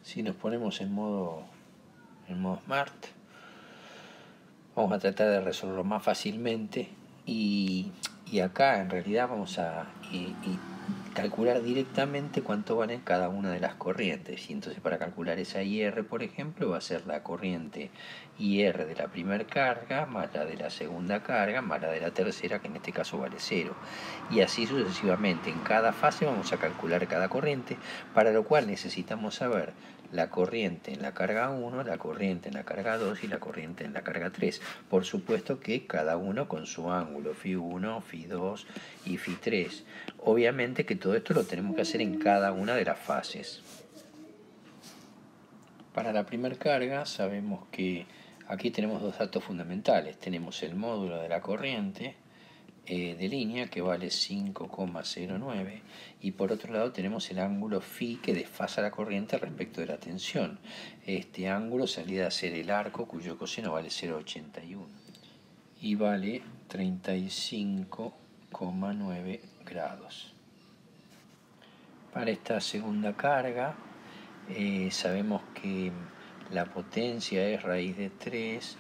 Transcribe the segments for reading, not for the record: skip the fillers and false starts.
Si nos ponemos en modo Smart, vamos a tratar de resolverlo más fácilmente y acá en realidad vamos a calcular directamente cuánto vale cada una de las corrientes. Y entonces para calcular esa IR, por ejemplo, va a ser la corriente IR de la primera carga más la de la segunda carga más la de la tercera, que en este caso vale 0. Y así sucesivamente. En cada fase vamos a calcular cada corriente, para lo cual necesitamos saber la corriente en la carga 1, la corriente en la carga 2 y la corriente en la carga 3. Por supuesto que cada uno con su ángulo, Φ1, Φ2 y Φ3. Obviamente que todo esto lo tenemos que hacer en cada una de las fases. Para la primera carga sabemos que aquí tenemos dos datos fundamentales. Tenemos el módulo de la corriente de línea, que vale 5,09, y por otro lado tenemos el ángulo Φ, que desfasa la corriente respecto de la tensión. Este ángulo salida a ser el arco, cuyo coseno vale 0,81 y vale 35,9 grados. Para esta segunda carga sabemos que la potencia es raíz de 3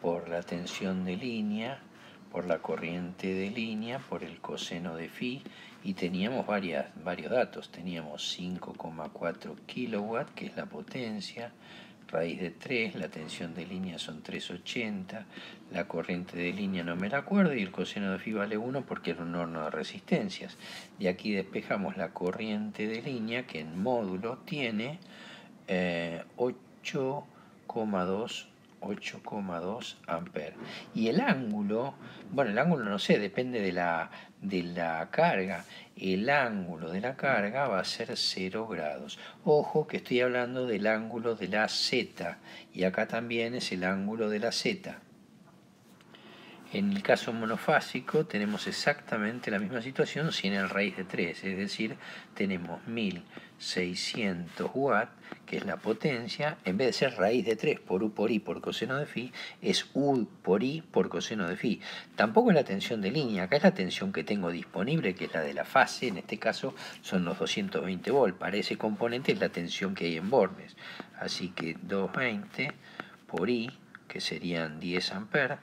por la tensión de línea, por la corriente de línea, por el coseno de Φ, y teníamos varios datos. Teníamos 5,4 kilowatts, que es la potencia, raíz de 3, la tensión de línea son 380, la corriente de línea no me la acuerdo, y el coseno de Φ vale 1 porque era un horno de resistencias. De aquí despejamos la corriente de línea, que en módulo tiene 8,2 amperes. Y el ángulo, bueno, el ángulo no sé, depende de la carga. El ángulo de la carga va a ser 0 grados. Ojo que estoy hablando del ángulo de la Z, y acá también es el ángulo de la Z. En el caso monofásico tenemos exactamente la misma situación sin el raíz de 3, es decir, tenemos 1600 watts, que es la potencia. En vez de ser raíz de 3 por U por I por coseno de Φ, es U por I por coseno de Φ. Tampoco es la tensión de línea, acá es la tensión que tengo disponible, que es la de la fase. En este caso son los 220 volts. Para ese componente es la tensión que hay en bornes. Así que 220 por I, que serían 10 amperes,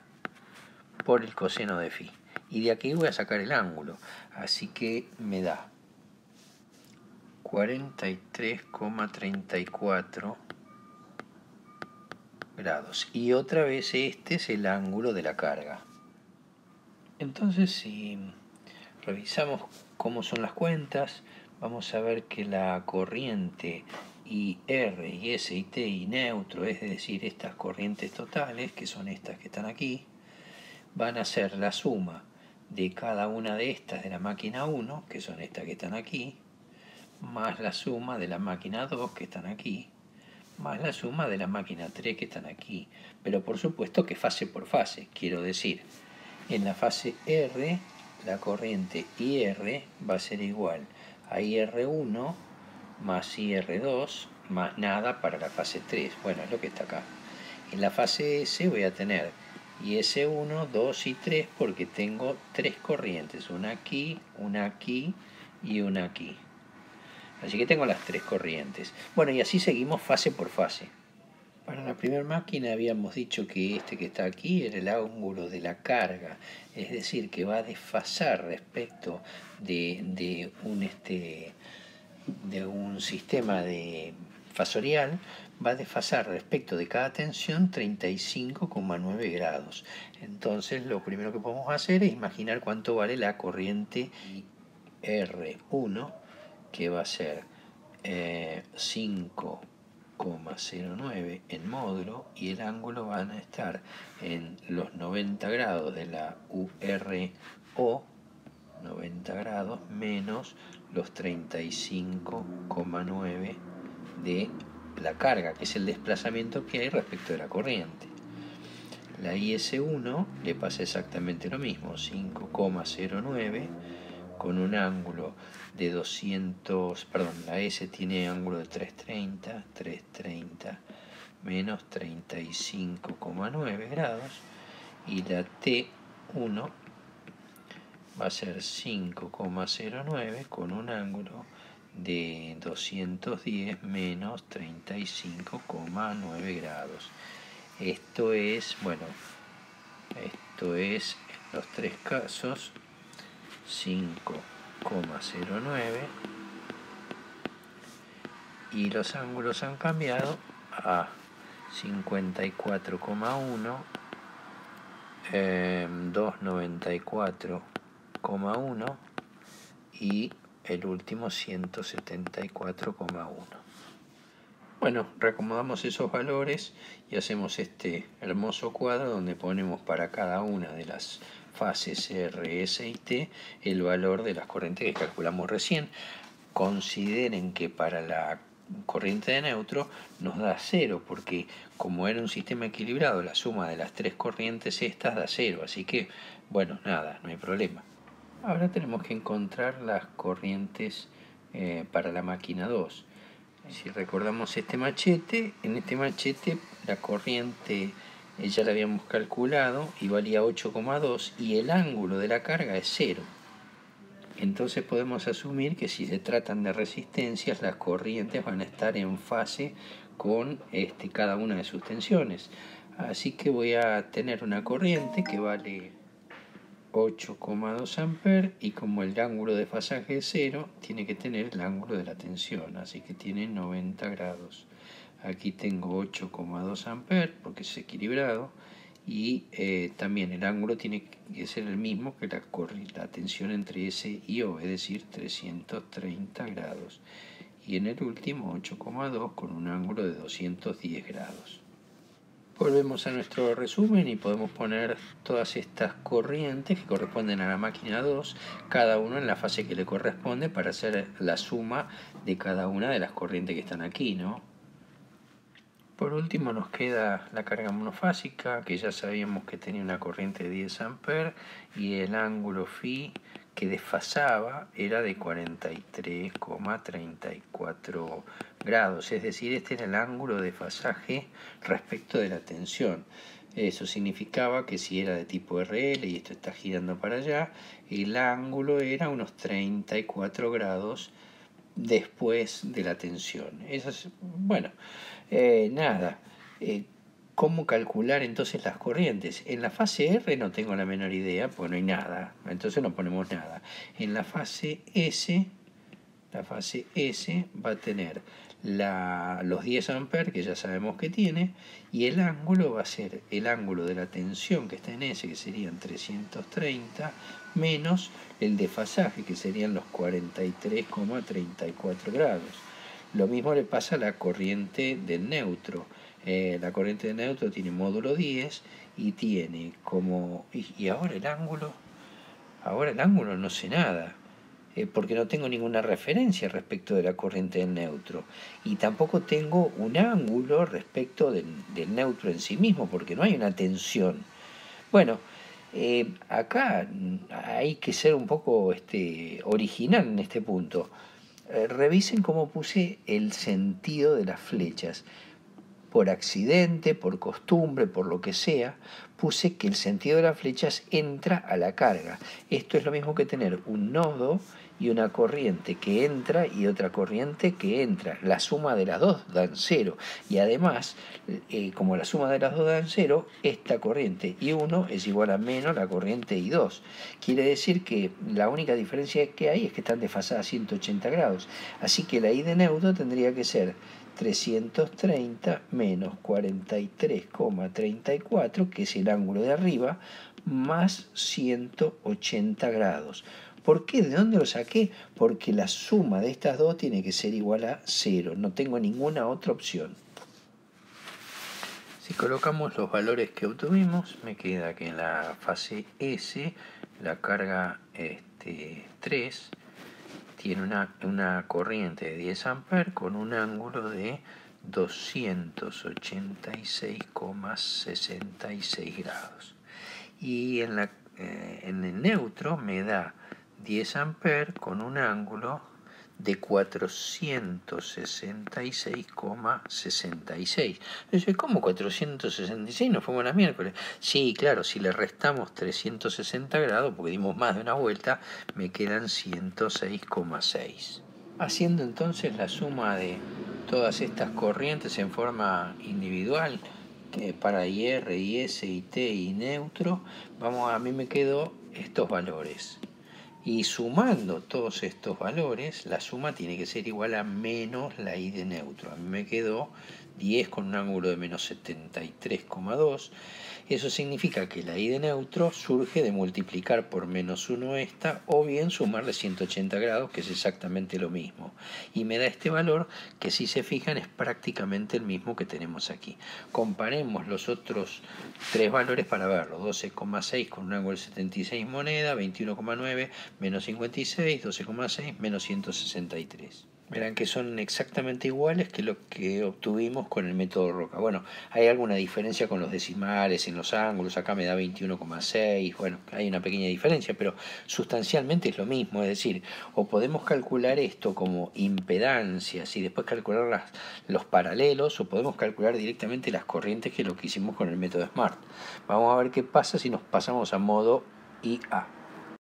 por el coseno de Φ. Y de aquí voy a sacar el ángulo. Así que me da 43,34 grados. Y otra vez este es el ángulo de la carga. Entonces, si revisamos cómo son las cuentas, vamos a ver que la corriente IR y S y T y neutro, es decir, estas corrientes totales, que son estas que están aquí, van a ser la suma de cada una de estas de la máquina 1, que son estas que están aquí, más la suma de la máquina 2, que están aquí, más la suma de la máquina 3, que están aquí. Pero por supuesto que fase por fase. Quiero decir, en la fase R, la corriente IR va a ser igual a IR1 más IR2 más nada para la fase 3. Bueno, es lo que está acá. En la fase S voy a tener IS1, 2 y 3 porque tengo tres corrientes, una aquí y una aquí. Así que tengo las tres corrientes. Bueno, y así seguimos fase por fase. Para la primera máquina habíamos dicho que este que está aquí era el ángulo de la carga, es decir, que va a desfasar respecto de un sistema de fasorial, va a desfasar respecto de cada tensión 35,9 grados. Entonces lo primero que podemos hacer es imaginar cuánto vale la corriente R1, que va a ser 5,09 en módulo, y el ángulo van a estar en los 90 grados de la URO, 90 grados menos los 35,9 de la carga, que es el desplazamiento que hay respecto de la corriente. La IS1 le pasa exactamente lo mismo, 5,09 con un ángulo de 200, perdón, la S tiene ángulo de 330 menos 35,9 grados, y la T1 va a ser 5,09 con un ángulo de 210 menos 35,9 grados. Esto es, bueno, esto es en los tres casos 5,09 y los ángulos han cambiado a 54,1, 294,1 y el último 174,1. Bueno, reacomodamos esos valores y hacemos este hermoso cuadro donde ponemos para cada una de las fases R, S y T el valor de las corrientes que calculamos recién. Consideren que para la corriente de neutro nos da 0, porque como era un sistema equilibrado, la suma de las tres corrientes estas da 0, así que, bueno, nada, no hay problema. Ahora tenemos que encontrar las corrientes para la máquina 2. Si recordamos este machete, en este machete la corriente ya la habíamos calculado y valía 8,2 y el ángulo de la carga es 0. Entonces podemos asumir que si se tratan de resistencias, las corrientes van a estar en fase con cada una de sus tensiones. Así que voy a tener una corriente que vale 8,2 amperes y como el ángulo de fasaje es 0, tiene que tener el ángulo de la tensión, así que tiene 90 grados. Aquí tengo 8,2 amperes porque es equilibrado y también el ángulo tiene que ser el mismo que la tensión entre S y O, es decir, 330 grados. Y en el último 8,2 con un ángulo de 210 grados. Volvemos a nuestro resumen y podemos poner todas estas corrientes que corresponden a la máquina 2, cada uno en la fase que le corresponde para hacer la suma de cada una de las corrientes que están aquí, ¿no? Por último nos queda la carga monofásica, que ya sabíamos que tenía una corriente de 10 amperes y el ángulo phi que desfasaba era de 43,34 grados, es decir, este era el ángulo de desfasaje respecto de la tensión. Eso significaba que si era de tipo RL y esto está girando para allá, el ángulo era unos 34 grados después de la tensión. Eso es, bueno, nada. ¿Cómo calcular entonces las corrientes? En la fase R no tengo la menor idea, porque no hay nada, entonces no ponemos nada. En la fase S va a tener los 10 amperes, que ya sabemos que tiene, y el ángulo va a ser el ángulo de la tensión que está en S, que serían 330, menos el desfasaje, que serían los 43,34 grados. Lo mismo le pasa a la corriente del neutro. La corriente de neutro tiene módulo 10 y tiene como... Y ahora el ángulo no sé nada, porque no tengo ninguna referencia respecto de la corriente del neutro. Y tampoco tengo un ángulo respecto del neutro en sí mismo, porque no hay una tensión. Bueno, acá hay que ser un poco original en este punto. Revisen cómo puse el sentido de las flechas. Por accidente, por costumbre, por lo que sea, puse que el sentido de las flechas entra a la carga. Esto es lo mismo que tener un nodo y una corriente que entra y otra corriente que entra. La suma de las dos dan 0. Y además, como la suma de las dos dan 0, esta corriente I1 es igual a menos la corriente I2. Quiere decir que la única diferencia que hay es que están desfasadas 180 grados. Así que la I de neutro tendría que ser 330 menos 43,34, que es el ángulo de arriba, más 180 grados. ¿Por qué? ¿De dónde lo saqué? Porque la suma de estas dos tiene que ser igual a 0. No tengo ninguna otra opción. Si colocamos los valores que obtuvimos, me queda que en la fase S la carga 3 tiene una corriente de 10 amperes con un ángulo de 286,66 grados. Y en el neutro me da 10 amperes con un ángulo de 466,66. Entonces, ¿cómo 466? ¿No fuimos la miércoles? Sí, claro, si le restamos 360 grados, porque dimos más de una vuelta, me quedan 106,6. Haciendo entonces la suma de todas estas corrientes en forma individual, para IR, IS, IT y neutro, a mí me quedó estos valores. Y sumando todos estos valores, la suma tiene que ser igual a menos la I de neutro. A mí me quedó 10 con un ángulo de menos 73,2. Eso significa que la I de neutro surge de multiplicar por menos 1 esta, o bien sumarle 180 grados, que es exactamente lo mismo. Y me da este valor que, si se fijan, es prácticamente el mismo que tenemos aquí. Comparemos los otros tres valores para verlo. 12,6 con un ángulo de 76 moneda, 21,9 menos 56, 12,6 menos 163. Verán que son exactamente iguales que lo que obtuvimos con el método Roca. Bueno, hay alguna diferencia con los decimales en los ángulos. Acá me da 21,6. Bueno, hay una pequeña diferencia, pero sustancialmente es lo mismo. Es decir, o podemos calcular esto como impedancias y después calcular los paralelos, o podemos calcular directamente las corrientes, que es lo que hicimos con el método SMART. Vamos a ver qué pasa si nos pasamos a modo IA.